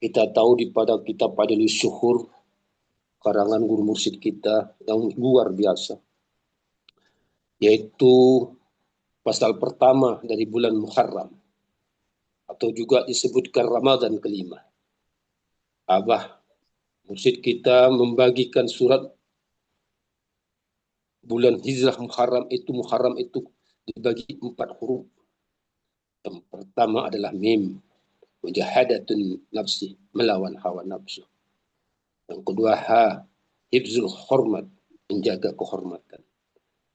Kita tahu di pada kitab Adilus Syuhur, karangan guru mursyid kita yang luar biasa, yaitu pasal pertama dari bulan Muharram, atau juga disebutkan Ramadan kelima. Abah mursyid kita membagikan surat bulan Hijrah Muharram itu dibagi 4 huruf. Yang pertama adalah mim, mujahadatun nafsi, melawan hawa nafsu. Yang kedua ha, hifzul hormat, menjaga kehormatan.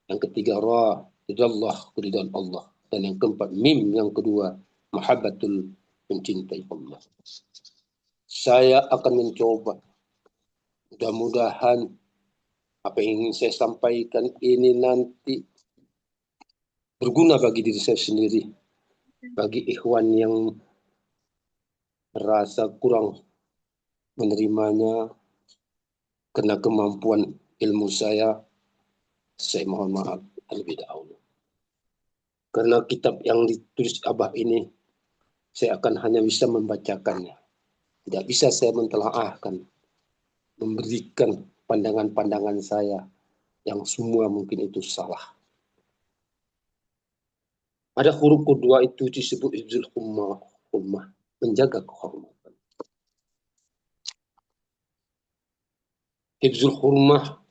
Yang ketiga ra, ridallah, keridhaan Allah. Dan yang keempat mim, yang kedua mahabbatul, mencintai Allah. Saya akan mencoba, mudah-mudahan apa yang ingin saya sampaikan ini nanti berguna bagi diri saya sendiri, bagi ikhwan yang merasa kurang menerimanya karena kemampuan ilmu saya mohon maaf terlebih dahulu. Karena kitab yang ditulis Abah ini, saya akan hanya bisa membacakannya. Tidak bisa saya mentelaahkan, memberikan pandangan-pandangan saya yang semua mungkin itu salah. Ada huruf kedua itu disebut hifzul hummah, menjaga kehormatan. Hifzul hummah,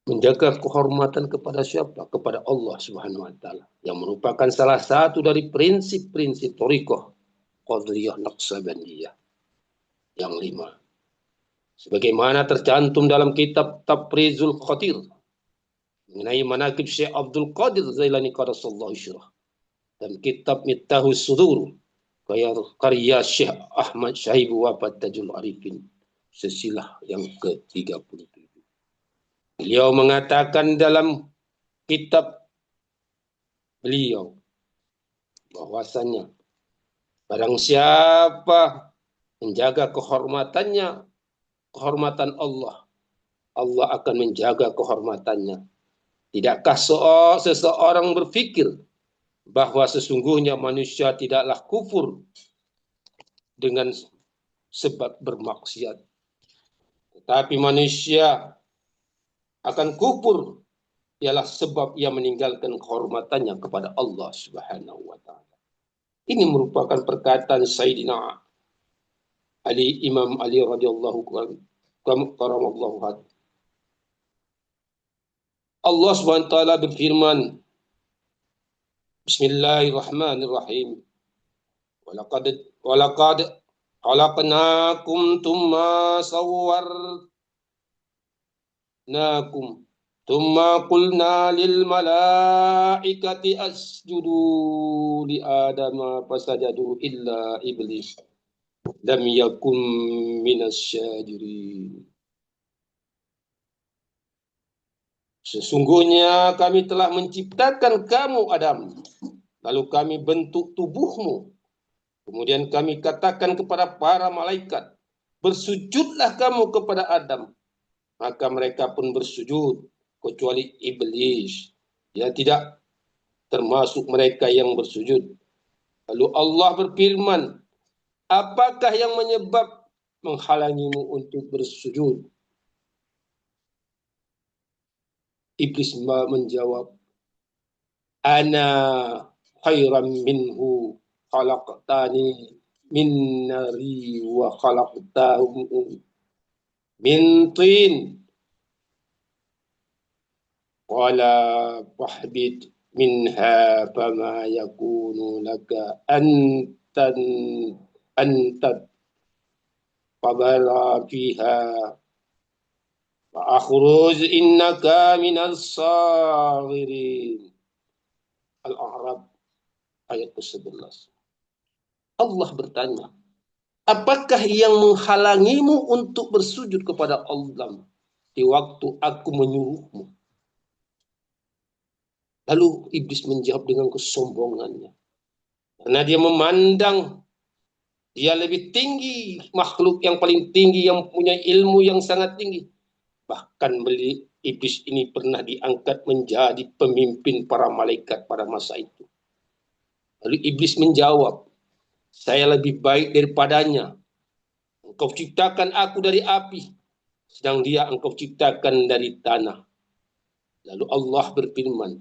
menjaga kehormatan kepada siapa? Kepada Allah Subhanahu wa taala, yang merupakan salah satu dari prinsip-prinsip thariqah Qadiriyah Naqsabandiyah yang 5. Sebagaimana tercantum dalam kitab Tafrizul Khatir mengenai manaqib Syekh Abdul Qadir Zailani qaddasallahu sirrah, dan kitab Miftahus Sudur karya Syekh Ahmad Syahib Wafat Tajul Arifin, sesilah yang ke-37. Beliau mengatakan dalam kitab beliau bahwasanya barang siapa menjaga kehormatan Allah, Allah akan menjaga kehormatannya. Tidakkah seseorang berpikir bahwa sesungguhnya manusia tidaklah kufur dengan sebab bermaksiat, tetapi manusia akan kufur ialah sebab ia meninggalkan kehormatannya kepada Allah Subhanahu wa taala. Ini merupakan perkataan Sayyidina Ali, Imam Ali radhiyallahu anhu. Allah Subhanahu wa taala berfirman, Bismillahirrahmanirrahim. Walaqad khalaqnakum thumma sawwarnakum thumma qulna lil malaikati asjudu li adama fasajadu illa iblis lam yakun minasyajirin. Sesungguhnya kami telah menciptakan kamu Adam, lalu kami bentuk tubuhmu. Kemudian kami katakan kepada para malaikat, bersujudlah kamu kepada Adam. Maka mereka pun bersujud, kecuali iblis. Dia tidak termasuk mereka yang bersujud. Lalu Allah berfirman, apakah yang menghalangimu untuk bersujud? Iblis menjawab, ana khairan minhu khalaqtani min nari wa khalaqtahu min tin. Qala fahbit minha fama yakunu laka antat fabala fiha wa akhruj innaka minas saghirin. Al-A'raf ayat ke-11. Allah bertanya, apakah yang menghalangimu untuk bersujud kepada Allah di waktu aku menyuruhmu? Lalu iblis menjawab dengan kesombongannya, karena dia memandang dia lebih tinggi, makhluk yang paling tinggi, yang punya ilmu yang sangat tinggi. Bahkan iblis ini pernah diangkat menjadi pemimpin para malaikat pada masa itu. Lalu iblis menjawab, Saya lebih baik daripadanya. Engkau ciptakan aku dari api, sedang dia engkau ciptakan dari tanah. Lalu Allah berfirman,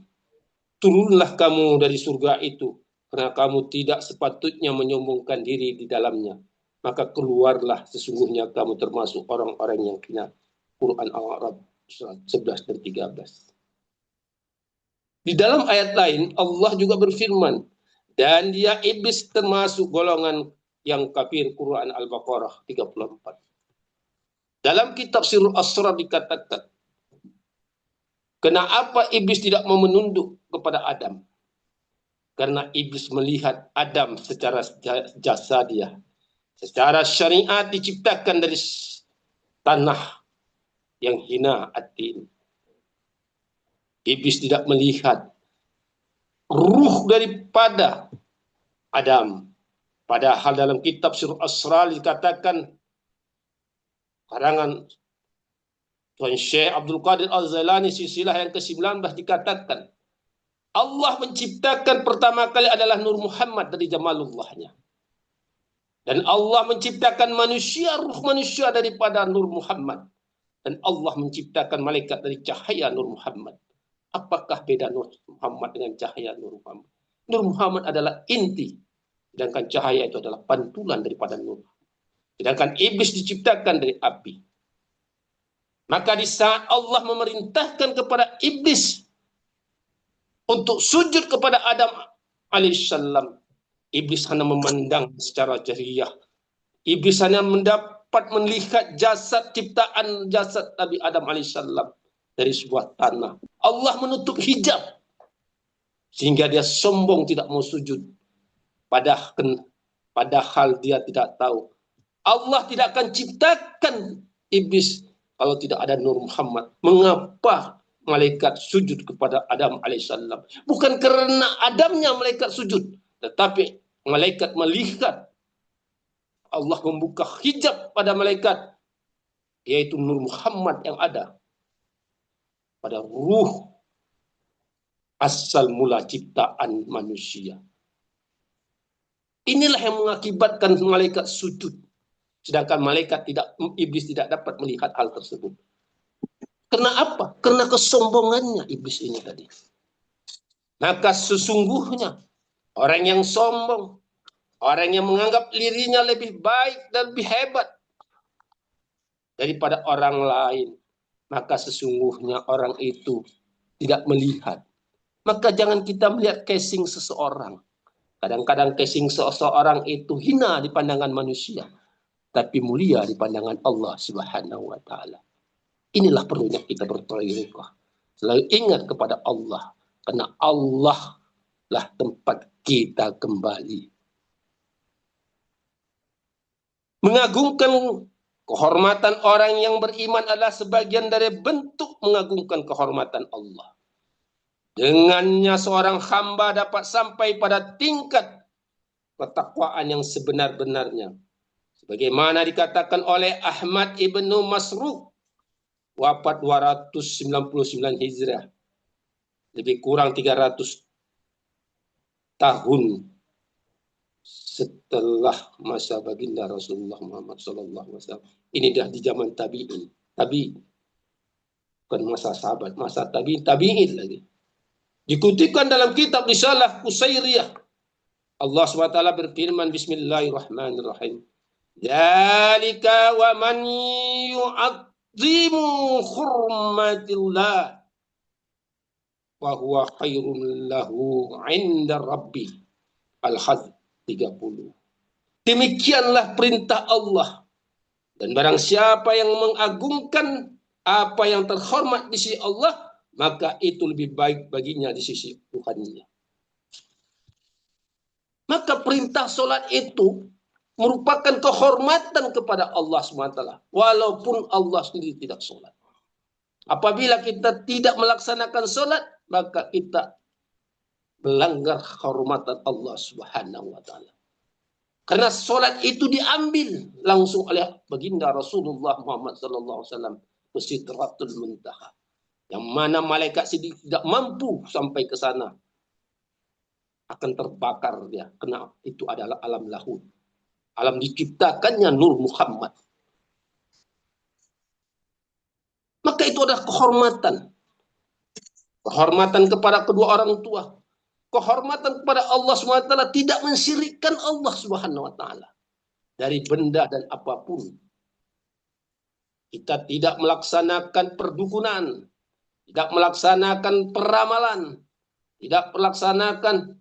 turunlah kamu dari surga itu, karena kamu tidak sepatutnya menyombongkan diri di dalamnya. Maka keluarlah, sesungguhnya kamu termasuk orang-orang yang hina. Quran Al-A'raf 11 dan 13. Di dalam ayat lain, Allah juga berfirman, dan dia iblis termasuk golongan yang kafir. Quran Al-Baqarah 34. Dalam kitab Sirul Asrar dikatakan, kenapa iblis tidak mau menunduk kepada Adam? Karena iblis melihat Adam secara jasadiah, secara syariat diciptakan dari tanah yang hina atin. Iblis tidak melihat ruh daripada Adam. Padahal dalam kitab Sirul Asrar dikatakan, karangan Tuan Syekh Abdul Qadir Al-Zailani silsilah yang ke-19 dikatakan, Allah menciptakan pertama kali adalah Nur Muhammad dari Jamalullahnya. Dan Allah menciptakan manusia, ruh manusia daripada Nur Muhammad. Dan Allah menciptakan malaikat dari cahaya Nur Muhammad. Apakah beda Nur Muhammad dengan cahaya Nur Muhammad? Nur Muhammad adalah inti, sedangkan cahaya itu adalah pantulan daripada Nur. Sedangkan iblis diciptakan dari api. Maka di saat Allah memerintahkan kepada iblis untuk sujud kepada Adam alaihissalam, iblis hanya memandang secara jahiliyah. Iblis hanya mendapat melihat jasad, ciptaan jasad Nabi Adam alaihissalam dari sebuah tanah. Allah menutup hijab sehingga dia sombong tidak mau sujud. Padahal dia tidak tahu Allah tidak akan ciptakan iblis kalau tidak ada Nur Muhammad. Mengapa malaikat sujud kepada Adam alaihissalam? Bukan karena Adamnya malaikat sujud, tetapi malaikat melihat Allah membuka hijab pada malaikat, yaitu Nur Muhammad yang ada pada ruh asal mula ciptaan manusia. Inilah yang mengakibatkan malaikat sujud, sedangkan iblis tidak dapat melihat hal tersebut. Karena apa? Karena kesombongannya iblis ini tadi. Maka sesungguhnya orang yang sombong, orang yang menganggap dirinya lebih baik dan lebih hebat daripada orang lain, maka sesungguhnya orang itu tidak melihat. Maka jangan kita melihat casing seseorang. Kadang-kadang casing seseorang itu hina di pandangan manusia, tapi mulia di pandangan Allah Subhanahu wa taala. Inilah perlunya kita bertauhid. Selalu ingat kepada Allah, karena Allah lah tempat kita kembali. Mengagungkan kehormatan orang yang beriman adalah sebagian dari bentuk mengagungkan kehormatan Allah. Dengannya seorang hamba dapat sampai pada tingkat ketakwaan yang sebenar-benarnya. Sebagaimana dikatakan oleh Ahmad ibnu Masruq, wafat 299 Hijrah, lebih kurang 300 tahun setelah masa baginda Rasulullah Muhammad SAW. Ini dah di zaman tabi'in. Bukan masa sahabat, masa tabi'in lagi. Dikutipkan dalam kitab Risalah Qusairiyah. Allah SWT berfirman, Bismillahirrahmanirrahim. Dzalika wa man yu'azzimu hurmatillah wa huwa khairun lahu 'inda rabbih. Al-Hajj 30. Demikianlah perintah Allah. Dan barang siapa yang mengagungkan apa yang terhormat di sisi Allah, maka itu lebih baik baginya di sisi Tuhannya. Maka perintah solat itu merupakan kehormatan kepada Allah SWT, walaupun Allah sendiri tidak solat. Apabila kita tidak melaksanakan solat, maka kita melanggar kehormatan Allah Subhanahu wa taala. Karena solat itu diambil langsung oleh baginda Rasulullah Muhammad sallallahu alaihi wasallam ke Sidratul Muntaha, yang mana malaikat sendiri tidak mampu sampai ke sana. akan terbakar dia. Karena itu adalah alam lahud. Alam diciptakannya Nur Muhammad. Maka itu adalah kehormatan. Kehormatan kepada kedua orang tua. Kehormatan kepada Allah SWT, tidak mensyirikkan Allah SWT dari benda dan apapun. Kita tidak melaksanakan perdukunan, tidak melaksanakan peramalan, tidak melaksanakan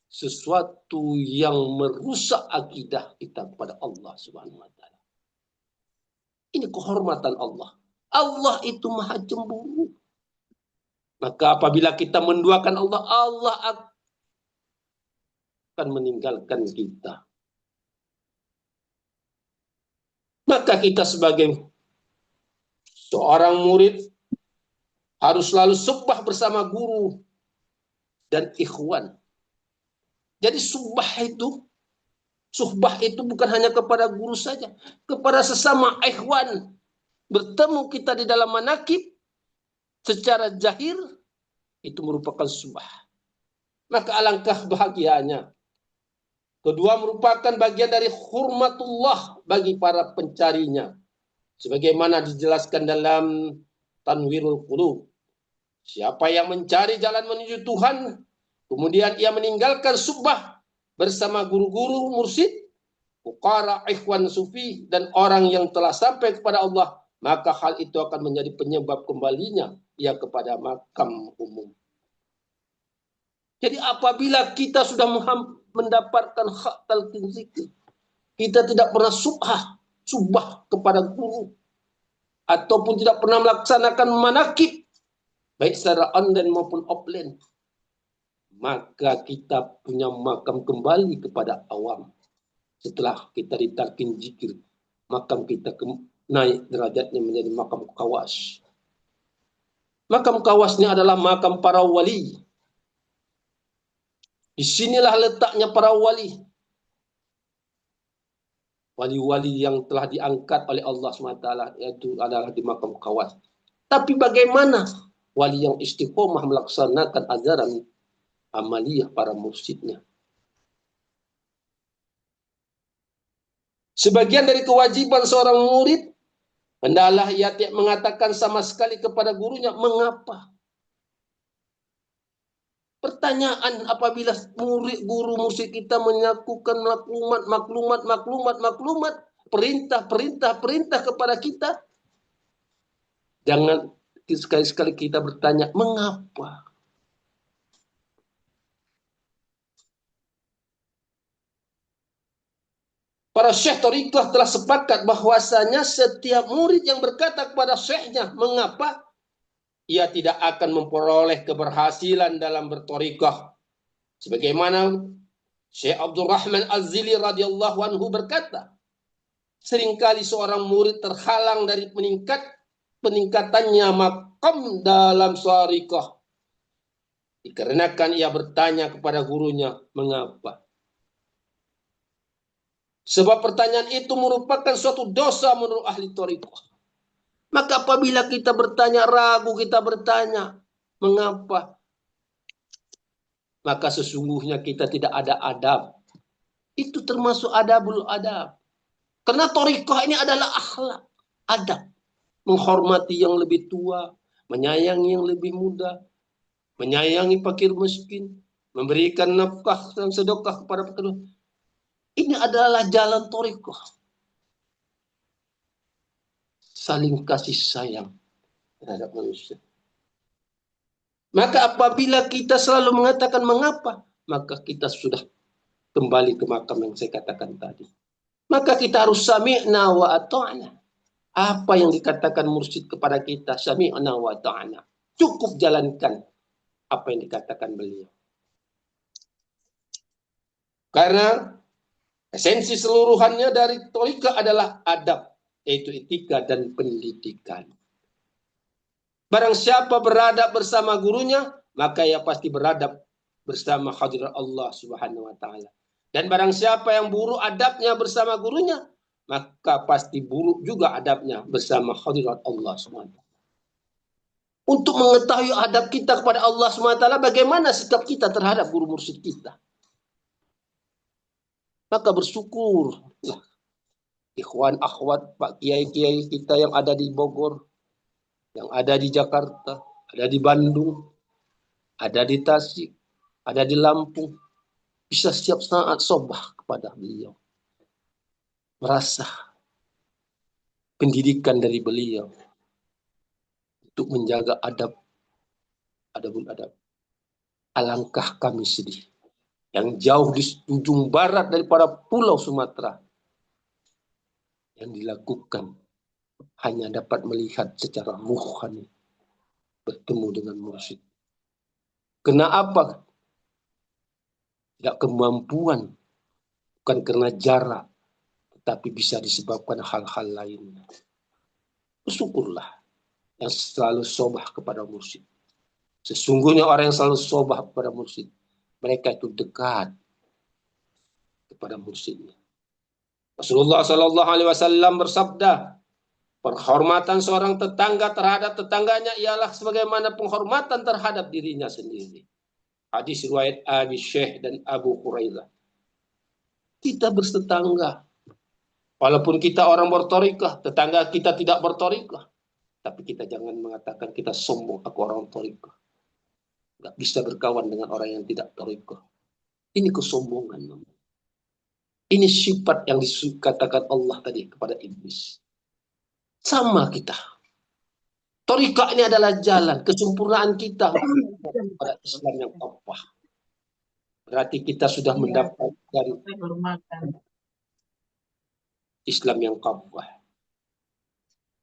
sesuatu yang merusak akidah kita kepada Allah SWT. Ini kehormatan Allah. Allah itu maha cemburu. Maka apabila kita menduakan Allah, Allah akan meninggalkan kita. Maka kita sebagai seorang murid harus selalu subbah bersama guru dan ikhwan. Jadi subbah itu bukan hanya kepada guru saja, kepada sesama ikhwan. Bertemu kita di dalam manakib secara zahir, itu merupakan subbah. Maka alangkah bahagianya. Kedua merupakan bagian dari hurmatullah bagi para pencarinya. Sebagaimana dijelaskan dalam Tanwirul Qulub. Siapa yang mencari jalan menuju Tuhan, kemudian ia meninggalkan subbah bersama guru-guru mursyid, fuqara, ikhwan sufi, dan orang yang telah sampai kepada Allah, maka hal itu akan menjadi penyebab kembalinya ia kepada makam umum. Jadi apabila kita sudah mendapatkan hak talqin zikir, kita tidak pernah subah kepada guru, ataupun tidak pernah melaksanakan manakib, baik secara online maupun offline, maka kita punya makam kembali kepada awam. Setelah kita ditalqin zikir, makam kita naik derajatnya menjadi makam kawas. Makam kawas ini adalah makam para wali. Disinilah letaknya para wali. Wali-wali yang telah diangkat oleh Allah SWT, yaitu adalah di makam kawas. Tapi bagaimana wali yang istiqomah melaksanakan ajaran amaliyah para mursyidnya? Sebagian dari kewajiban seorang murid, hendaklah ia tidak mengatakan sama sekali kepada gurunya, mengapa? Pertanyaan apabila guru musik kita menyakukan maklumat, perintah kepada kita, jangan sekali-sekali kita bertanya, mengapa? Para syekh thariqah telah sepakat bahwasanya setiap murid yang berkata kepada syekhnya, mengapa? Ia tidak akan memperoleh keberhasilan dalam berthariqah. Sebagaimana Syekh Abdul Rahman Az-Zili radhiyallahu anhu berkata, seringkali seorang murid terhalang dari peningkatannya makam dalam thariqah, dikarenakan ia bertanya kepada gurunya, mengapa? Sebab pertanyaan itu merupakan suatu dosa menurut ahli thariqah. Maka apabila kita bertanya, ragu kita bertanya, mengapa? Maka sesungguhnya kita tidak ada adab. Itu termasuk adabul adab. Karena thariqah ini adalah akhlak, adab. Menghormati yang lebih tua, menyayangi yang lebih muda, menyayangi fakir miskin, memberikan nafkah dan sedekah kepada pekerja. Ini adalah jalan thariqah. Saling kasih sayang terhadap manusia. Maka apabila kita selalu mengatakan mengapa, maka kita sudah kembali ke makam yang saya katakan tadi. Maka kita harus sami'na wa ata'na. Apa yang dikatakan mursyid kepada kita, sami'na wa ata'na. Cukup jalankan apa yang dikatakan beliau. Karena esensi seluruhannya dari thariqah adalah adab, yaitu etika dan pendidikan. Barang siapa beradab bersama gurunya, maka ia pasti beradab bersama hadirat Allah Subhanahu wa taala. Dan barang siapa yang buruk adabnya bersama gurunya, maka pasti buruk juga adabnya bersama hadirat Allah Subhanahu wa taala. untuk mengetahui adab kita kepada Allah SWT, bagaimana sikap kita terhadap guru mursyid kita. Maka bersyukur ikhwan akhwat Pak Kiai-Kiai kita yang ada di Bogor, yang ada di Jakarta, ada di Bandung, ada di Tasik, ada di Lampung, bisa setiap saat sobah kepada beliau. Merasa pendidikan dari beliau untuk menjaga adabul adab. Alangkah kami sedih yang jauh di ujung barat daripada pulau Sumatera yang dilakukan hanya dapat melihat secara ruhani bertemu dengan mursyid. Kenapa? Tidak kemampuan, bukan karena jarak, tetapi bisa disebabkan hal-hal lain. Bersyukurlah yang selalu sobah kepada mursyid. Sesungguhnya orang yang selalu sobah kepada mursyid, mereka itu dekat kepada mursyidnya. Rasulullah SAW bersabda, penghormatan seorang tetangga terhadap tetangganya ialah sebagaimana penghormatan terhadap dirinya sendiri. Hadis riwayat Abi Syekh dan Abu Hurairah. Kita bertetangga, walaupun kita orang bertorikah, tetangga kita tidak bertorikah, tapi kita jangan mengatakan kita sombong, aku orang torikah. Nggak bisa berkawan dengan orang yang tidak torikah. Ini kesombongan. Ini sifat yang dikatakan Allah tadi kepada iblis. Sama kita. Torikah ini adalah jalan kesempurnaan kita pada Islam yang kafah. Berarti kita sudah mendapatkan Islam yang kafah.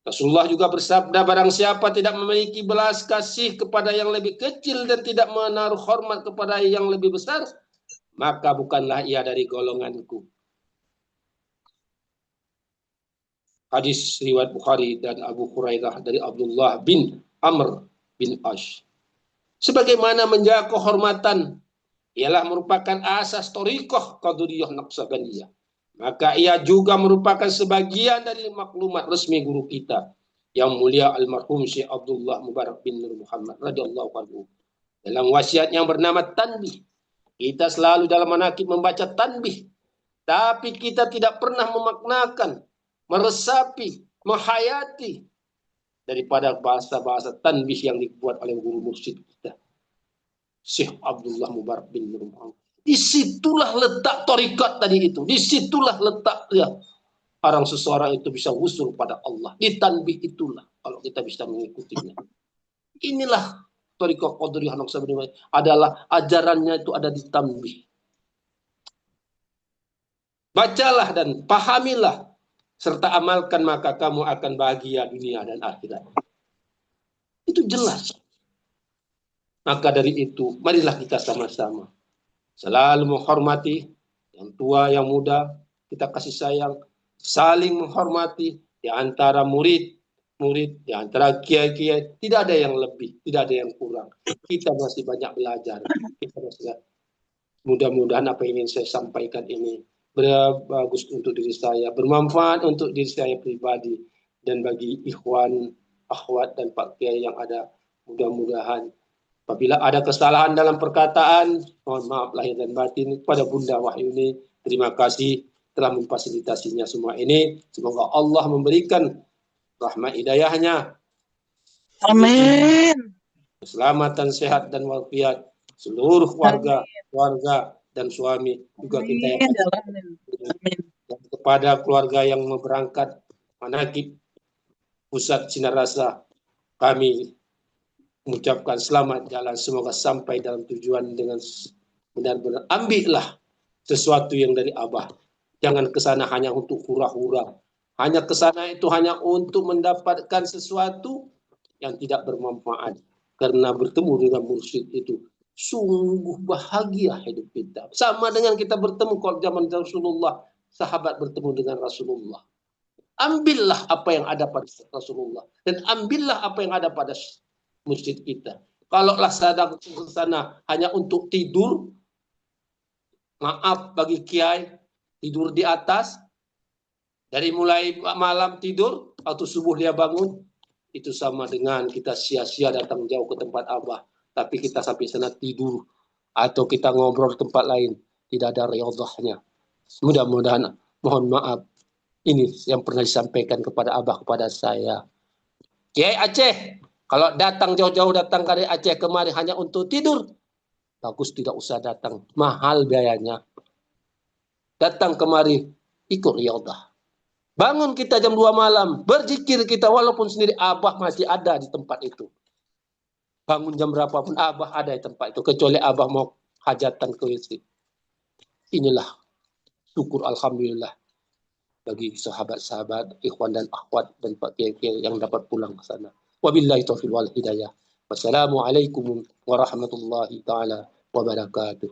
Rasulullah juga bersabda, barang siapa tidak memiliki belas kasih kepada yang lebih kecil dan tidak menaruh hormat kepada yang lebih besar, maka bukanlah ia dari golonganku. Hadis riwayat Bukhari dan Abu Hurairah dari Abdullah bin Amr bin Ash. Sebagaimana menjaga kehormatan ialah merupakan asas thariqah Qadiriyah Naqsabandiyah, maka ia juga merupakan sebagian dari maklumat resmi guru kita yang mulia almarhum Syekh Abdullah Mubarak bin Nur Muhammad radhiyallahu anhu. Dalam wasiat yang bernama tanbih, kita selalu dalam manaqib membaca tanbih, tapi kita tidak pernah memaknakan, meresapi, menghayati daripada bahasa-bahasa tanbih yang dibuat oleh guru mursyid kita, Syekh Abdullah Mubarak bin Nur Muhammad. Disitulah letak tarikat tadi itu. Disitulah letak ya, orang seseorang itu bisa usul pada Allah. Di tanbih itulah kalau kita bisa mengikutinya. Inilah tarikat Qadiriyah Naqsabandiyah adalah ajarannya itu ada di tanbih. Bacalah dan pahamilah serta amalkan, maka kamu akan bahagia dunia dan akhirat. Itu jelas. Maka dari itu, marilah kita sama-sama selalu menghormati yang tua, yang muda, kita kasih sayang, saling menghormati di antara murid, di antara kiai-kiai, tidak ada yang lebih, tidak ada yang kurang. Kita masih banyak belajar. Kita masih, mudah-mudahan apa yang ingin saya sampaikan ini bagus untuk diri saya, bermanfaat untuk diri saya pribadi, dan bagi ikhwan, akhwat, dan Pak Kiai yang ada. Mudah-mudahan apabila ada kesalahan dalam perkataan, mohon maaf lahir dan batin kepada Bunda Wahyuni. Terima kasih telah memfasilitasinya semua ini. Semoga Allah memberikan rahmat hidayahnya. Amin. Keselamatan, sehat, dan walafiat seluruh keluarga dan suami. Juga kita yang dan kepada keluarga yang mau berangkat manaqib pusat Sinar Rasa, kami mengucapkan selamat jalan, semoga sampai dalam tujuan dengan benar-benar. Ambillah sesuatu yang dari Abah, jangan kesana hanya untuk hura-hura, hanya kesana itu hanya untuk mendapatkan sesuatu yang tidak bermanfaat. Karena bertemu dengan mursyid itu sungguh bahagia hidup kita. Sama dengan kita bertemu kalau zaman Rasulullah, sahabat bertemu dengan Rasulullah. Ambillah apa yang ada pada Rasulullah dan ambillah apa yang ada pada mursyid kita. Kalaulah sadar ke sana hanya untuk tidur, maaf bagi kiai, tidur di atas, dari mulai malam tidur atau subuh dia bangun, itu sama dengan kita sia-sia datang jauh ke tempat Abah, tapi kita sampai sana tidur, atau kita ngobrol di tempat lain, tidak ada riyadhahnya. Mudah-mudahan, mohon maaf, ini yang pernah disampaikan kepada Abah kepada saya. Kiai Aceh, kalau datang jauh-jauh datang dari Aceh kemari hanya untuk tidur, bagus tidak usah datang, mahal biayanya. Datang kemari, ikut riyadhah. Bangun kita jam 2 malam, berzikir kita walaupun sendiri Abah masih ada di tempat itu. Bangun jam berapapun Abah ada di tempat itu, kecuali Abah mau hajatan ke WC. Inilah syukur alhamdulillah bagi sahabat-sahabat, ikhwan dan akhwat dan pak kiai yang dapat pulang ke sana. Wabillahi taufiq wal hidayah. Wassalamualaikum warahmatullahi taala wabarakatuh.